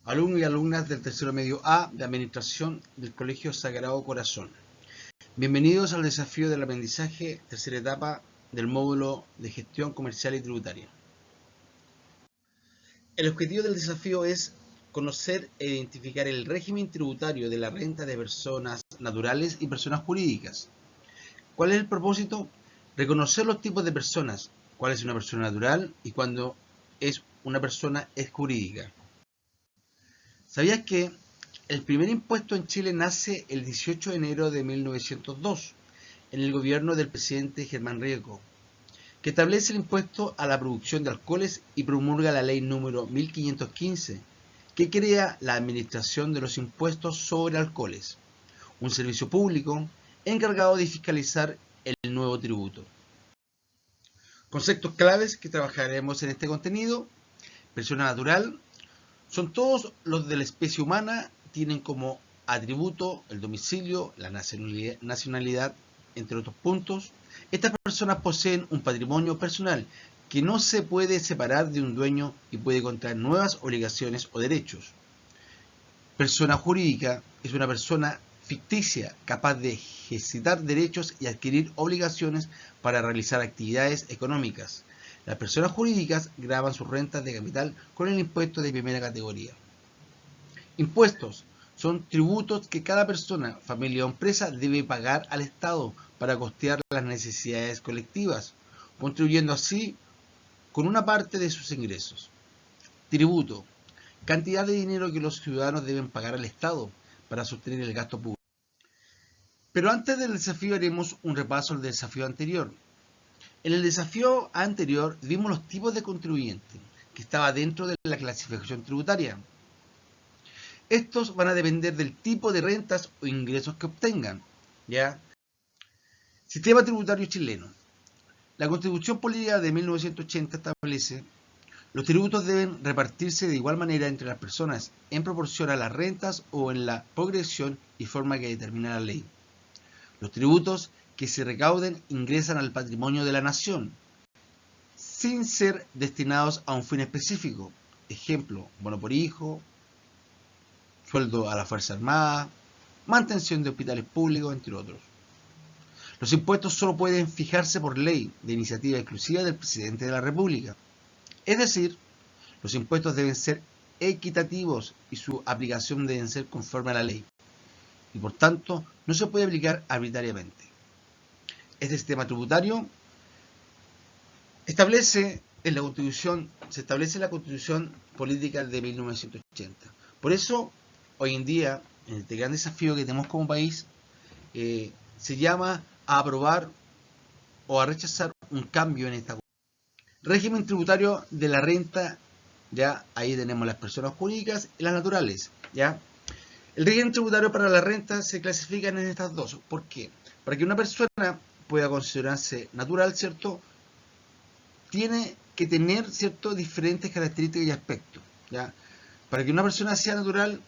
alumnos y alumnas del tercero medio A de Administración del Colegio Sagrado Corazón. Bienvenidos al desafío del aprendizaje, tercera etapa del módulo de Gestión Comercial y Tributaria. El objetivo del desafío es conocer e identificar el régimen tributario de la renta de personas naturales y personas jurídicas. ¿Cuál es el propósito? Reconocer los tipos de personas, cuál es una persona natural y cuándo es una persona jurídica. ¿Sabías que el primer impuesto en Chile nace el 18 de enero de 1902, en el gobierno del presidente Germán Riesco, que establece el impuesto a la producción de alcoholes y promulga la ley número 1515, que crea la Administración de los Impuestos sobre Alcoholes, un servicio público encargado de fiscalizar el nuevo tributo? Conceptos claves que trabajaremos en este contenido: persona natural, son todos los de la especie humana, tienen como atributo el domicilio, la nacionalidad, entre otros puntos. Estas personas poseen un patrimonio personal que no se puede separar de un dueño y puede contraer nuevas obligaciones o derechos. Persona jurídica es una persona ficticia capaz de ejercitar derechos y adquirir obligaciones para realizar actividades económicas. Las personas jurídicas graban sus rentas de capital con el impuesto de primera categoría. Impuestos son tributos que cada persona, familia o empresa debe pagar al Estado para costear las necesidades colectivas, contribuyendo así con una parte de sus ingresos. Tributo: cantidad de dinero que los ciudadanos deben pagar al Estado para sostener el gasto público. Pero antes del desafío haremos un repaso al desafío anterior. En el desafío anterior vimos los tipos de contribuyentes que estaba dentro de la clasificación tributaria. Estos van a depender del tipo de rentas o ingresos que obtengan. ¿Ya? Sistema tributario chileno. La Constitución Política de 1980 establece: los tributos deben repartirse de igual manera entre las personas en proporción a las rentas o en la progresión y forma que determina la ley. Los tributos que se recauden ingresan al patrimonio de la nación, sin ser destinados a un fin específico. Ejemplo: bono por hijo, sueldo a la Fuerza Armada, mantención de hospitales públicos, entre otros. Los impuestos solo pueden fijarse por ley de iniciativa exclusiva del presidente de la República. Es decir, los impuestos deben ser equitativos y su aplicación debe ser conforme a la ley, y por tanto no se puede aplicar arbitrariamente. Este sistema tributario se establece en la Constitución Política de 1980. Por eso, hoy en día, en este gran desafío que tenemos como país, se llama a aprobar o a rechazar un cambio en esta régimen tributario de la renta. Ya ahí tenemos las personas jurídicas y las naturales. Ya el régimen tributario para la renta se clasifican en estas dos. ¿Por qué? Para que una persona pueda considerarse natural, ¿cierto?, tiene que tener, ¿cierto?, diferentes características y aspectos. ¿Ya? Para que una persona sea natural,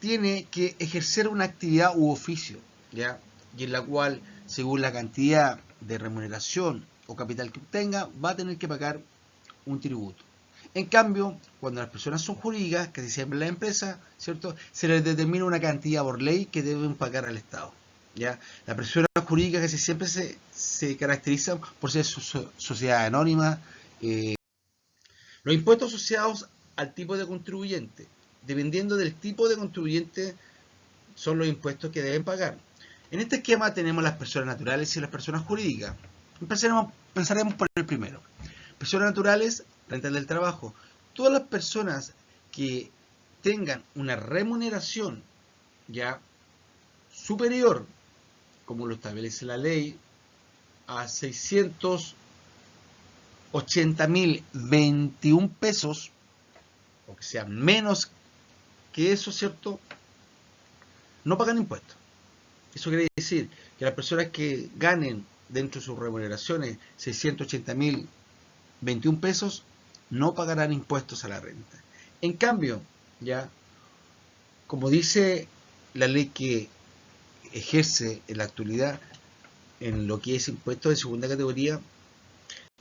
tiene que ejercer una actividad u oficio, ¿ya?, y en la cual, según la cantidad de remuneración o capital que obtenga, va a tener que pagar un tributo. En cambio, cuando las personas son jurídicas, casi siempre las empresas, ¿cierto?, se les determina una cantidad por ley que deben pagar al Estado. ¿Ya? Las personas jurídicas casi siempre se caracterizan por ser sociedades anónimas. Los impuestos asociados al tipo de contribuyente, dependiendo del tipo de contribuyente, son los impuestos que deben pagar. En este esquema tenemos las personas naturales y las personas jurídicas. Pensaremos por el primero. Personas naturales, renta del trabajo. Todas las personas que tengan una remuneración ya superior, como lo establece la ley, a 680.021 pesos, o que sea menos que eso, ¿cierto?, no pagan impuestos. Eso quiere decir que las personas que ganen dentro de sus remuneraciones 680.021 pesos no pagarán impuestos a la renta. En cambio, ya, como dice la ley que ejerce en la actualidad en lo que es impuestos de segunda categoría,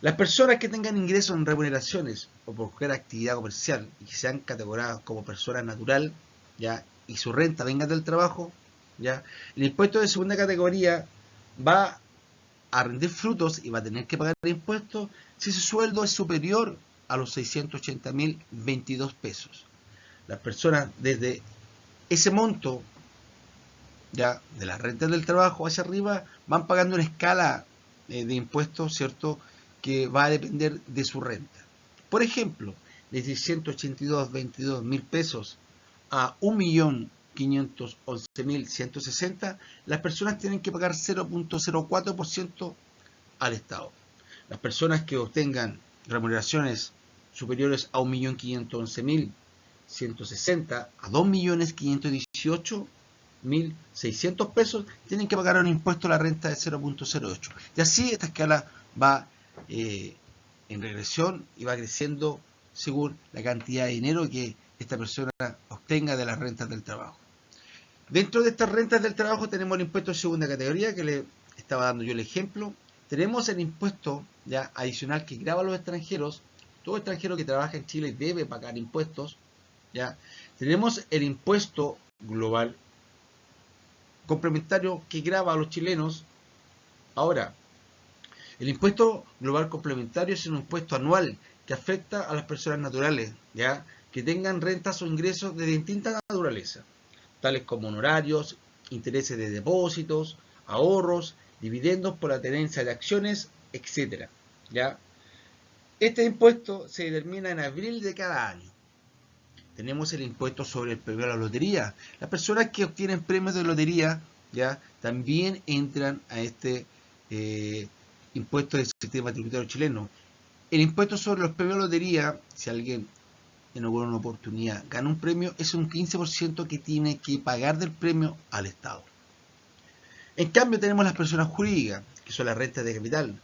Las personas que tengan ingresos en remuneraciones o por cualquier actividad comercial y que sean categorizadas como personas natural, ¿ya? Y su renta venga del trabajo, ¿ya? El impuesto de segunda categoría va a rendir frutos y va a tener que pagar impuestos si su sueldo es superior a los 680.022 pesos. Las personas desde ese monto, ya de las rentas del trabajo hacia arriba, van pagando una escala de impuestos, ¿cierto?, que va a depender de su renta. Por ejemplo, de 682.22 mil pesos a 1.511.160, las personas tienen que pagar 0.04% al Estado. Las personas que obtengan remuneraciones superiores a 1.511.160 a 2.518.600 pesos tienen que pagar un impuesto a la renta de 0.08. Y así esta escala va en regresión y va creciendo según la cantidad de dinero que esta persona obtenga de las rentas del trabajo. Dentro de estas rentas del trabajo tenemos el impuesto de segunda categoría, que le estaba dando yo el ejemplo. Tenemos el impuesto ya adicional que grava a los extranjeros. Todo extranjero que trabaja en Chile debe pagar impuestos. ¿Ya? Tenemos el impuesto global complementario que grava a los chilenos. Ahora, el impuesto global complementario es un impuesto anual que afecta a las personas naturales, ¿ya?, que tengan rentas o ingresos de distinta naturaleza, tales como honorarios, intereses de depósitos, ahorros, dividendos por la tenencia de acciones, etc. ¿Ya? Este impuesto se determina en abril de cada año. Tenemos el impuesto sobre el premio a la lotería. Las personas que obtienen premios de lotería, ¿ya?, también entran a este impuesto del sistema tributario chileno. El impuesto sobre los premios de lotería, si alguien en alguna oportunidad gana un premio, es un 15% que tiene que pagar del premio al Estado. En cambio tenemos las personas jurídicas, que son las rentas de capital.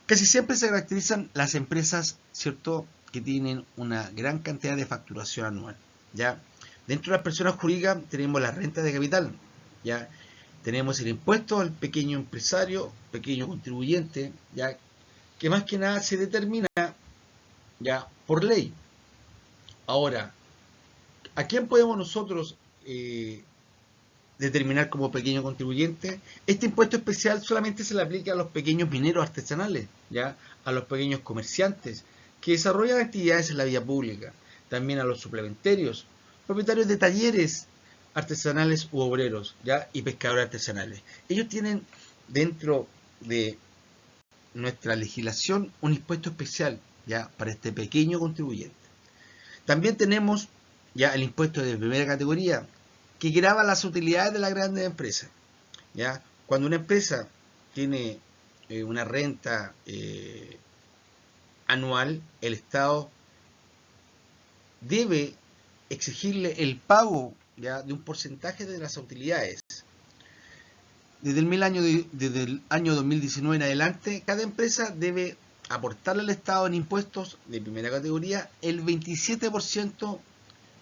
Casi siempre se caracterizan las empresas, ¿cierto?, que tienen una gran cantidad de facturación anual, ¿ya? Dentro de las personas jurídicas tenemos las rentas de capital, ¿ya? Tenemos el impuesto al pequeño empresario, pequeño contribuyente, ¿ya?, que más que nada se determina, ¿ya?, por ley. Ahora, ¿a quién podemos nosotros determinar como pequeño contribuyente? Este impuesto especial solamente se le aplica a los pequeños mineros artesanales, ¿ya?, a los pequeños comerciantes que desarrollan actividades en la vía pública, también a los suplementarios, propietarios de talleres artesanales u obreros, ¿ya?, y pescadores artesanales. Ellos tienen dentro de nuestra legislación un impuesto especial, ¿ya?, para este pequeño contribuyente. También tenemos ya el impuesto de primera categoría, que grava las utilidades de las grandes empresas, ¿ya? Cuando una empresa tiene una renta anual, el Estado debe exigirle el pago, ¿ya?, de un porcentaje de las utilidades. Desde el año 2019 en adelante, cada empresa debe aportarle al Estado en impuestos de primera categoría el 27%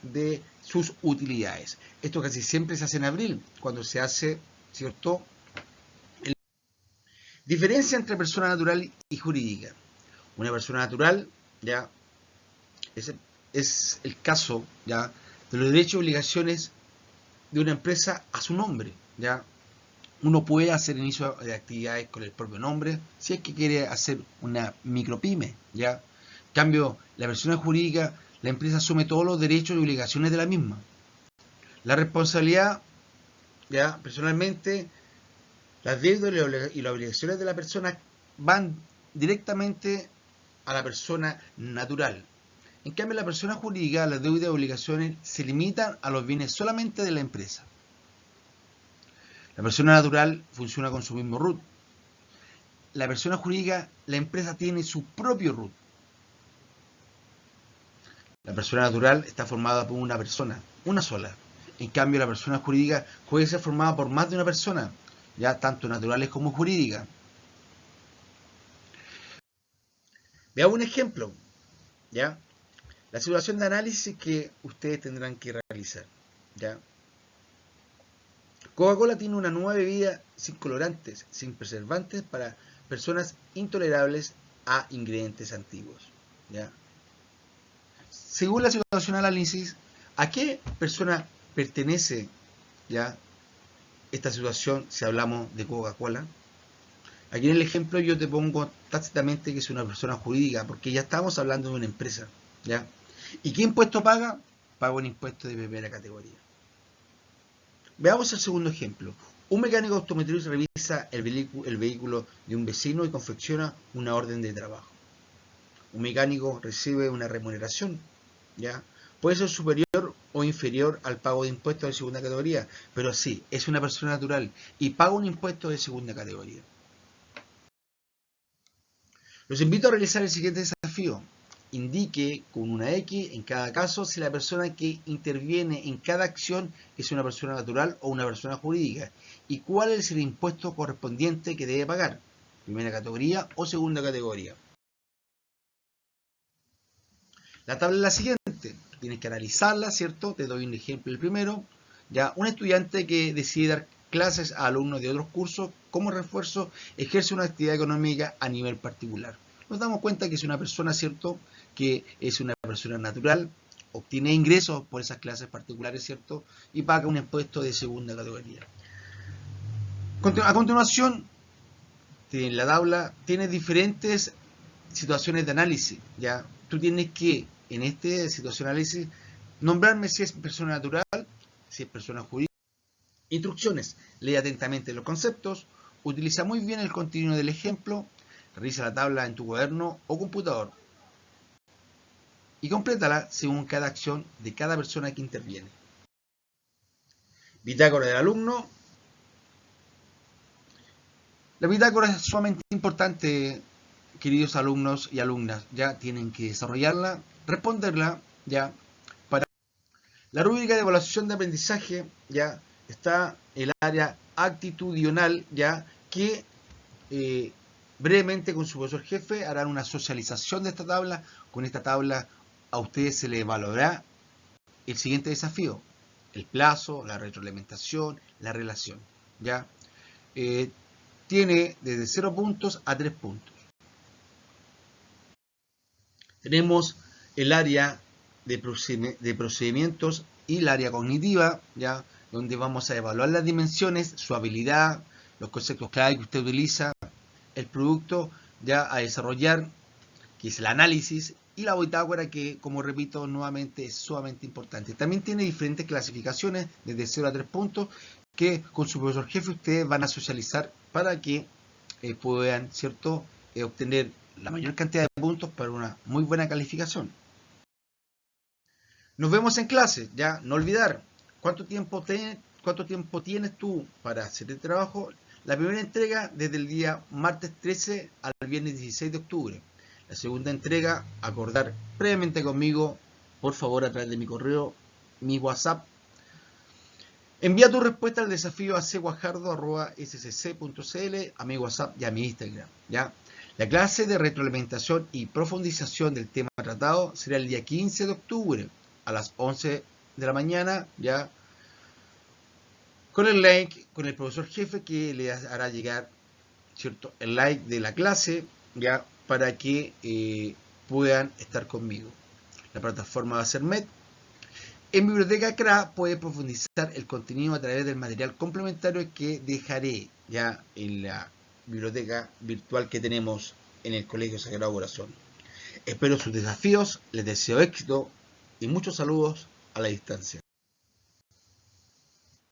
de sus utilidades. Esto casi siempre se hace en abril, cuando se hace, ¿cierto?, diferencia entre persona natural y jurídica. Una persona natural, ya, es el caso, ya, de los derechos y obligaciones de una empresa a su nombre, ya. Uno puede hacer inicio de actividades con el propio nombre si es que quiere hacer una micropyme, ya. En cambio, la persona jurídica, la empresa asume todos los derechos y obligaciones de la misma. La responsabilidad, ya, personalmente, las deudas y las obligaciones de la persona van directamente a la persona natural. En cambio, la persona jurídica, las deudas y obligaciones se limitan a los bienes solamente de la empresa. La persona natural funciona con su mismo RUT. La persona jurídica, la empresa tiene su propio RUT. La persona natural está formada por una persona, una sola. En cambio, la persona jurídica puede ser formada por más de una persona, ya tanto naturales como jurídicas. Veamos un ejemplo, ¿ya? La situación de análisis que ustedes tendrán que realizar, ¿ya? Coca-Cola tiene una nueva bebida sin colorantes, sin preservantes para personas intolerables a ingredientes antiguos. ¿Ya? Según la situación análisis, ¿a qué persona pertenece ya esta situación si hablamos de Coca-Cola? Aquí en el ejemplo yo te pongo tácitamente que es una persona jurídica, porque ya estamos hablando de una empresa. ¿Ya? ¿Y qué impuesto paga? Paga un impuesto de primera categoría. Veamos el segundo ejemplo. Un mecánico automotriz revisa el vehículo de un vecino y confecciona una orden de trabajo. Un mecánico recibe una remuneración, ¿ya? Puede ser superior o inferior al pago de impuestos de segunda categoría, pero sí, es una persona natural y paga un impuesto de segunda categoría. Los invito a realizar el siguiente desafío. Indique con una X en cada caso si la persona que interviene en cada acción es una persona natural o una persona jurídica y cuál es el impuesto correspondiente que debe pagar, primera categoría o segunda categoría. La tabla es la siguiente, tienes que analizarla, ¿cierto? Te doy un ejemplo el primero. Ya, un estudiante que decide dar clases a alumnos de otros cursos como refuerzo ejerce una actividad económica a nivel particular. Nos damos cuenta que es una persona, ¿cierto? Que es una persona natural, obtiene ingresos por esas clases particulares, ¿cierto? Y paga un impuesto de segunda categoría. A continuación, en la tabla tienes diferentes situaciones de análisis, ¿ya? Tú tienes que, en esta situación de análisis, nombrarme si es persona natural, si es persona jurídica. Instrucciones. Lee atentamente los conceptos, utiliza muy bien el contenido del ejemplo, revisa la tabla en tu cuaderno o computador y complétala según cada acción de cada persona que interviene. Bitácora del alumno. La bitácora es sumamente importante, queridos alumnos y alumnas. Ya tienen que desarrollarla, responderla, ya. Para la rúbrica de evaluación de aprendizaje, ya está el área actitudinal, ya que brevemente con su profesor jefe harán una socialización de esta tabla. Con esta tabla a ustedes se les evaluará el siguiente desafío: el plazo, la retroalimentación, la relación. ¿Ya? Tiene desde 0 puntos a 3 puntos. Tenemos el área de procedimientos y el área cognitiva, ¿ya? Donde vamos a evaluar las dimensiones, su habilidad, los conceptos clave que usted utiliza, el producto ya a desarrollar, que es el análisis, y la bitácora, que, como repito nuevamente, es sumamente importante. También tiene diferentes clasificaciones, desde 0 a 3 puntos, que con su profesor jefe ustedes van a socializar para que puedan, ¿cierto?, obtener la mayor cantidad de puntos para una muy buena calificación. Nos vemos en clase, ya, no olvidar, ¿cuánto tiempo tienes tú para hacer el trabajo? La primera entrega desde el día martes 13 al viernes 16 de octubre. La segunda entrega, acordar previamente conmigo, por favor, a través de mi correo, mi WhatsApp. Envía tu respuesta al desafío a cguajardo@scc.cl, a mi WhatsApp y a mi Instagram, ¿ya? La clase de retroalimentación y profundización del tema tratado será el día 15 de octubre a las 11 de la mañana, ¿ya? Con el link, con el profesor jefe, que le hará llegar, ¿cierto?, el like de la clase, ¿ya?, para que puedan estar conmigo. La plataforma va a ser MED. En Biblioteca CRA puede profundizar el contenido a través del material complementario que dejaré ya en la biblioteca virtual que tenemos en el Colegio Sagrado Corazón. Espero sus desafíos, les deseo éxito y muchos saludos a la distancia.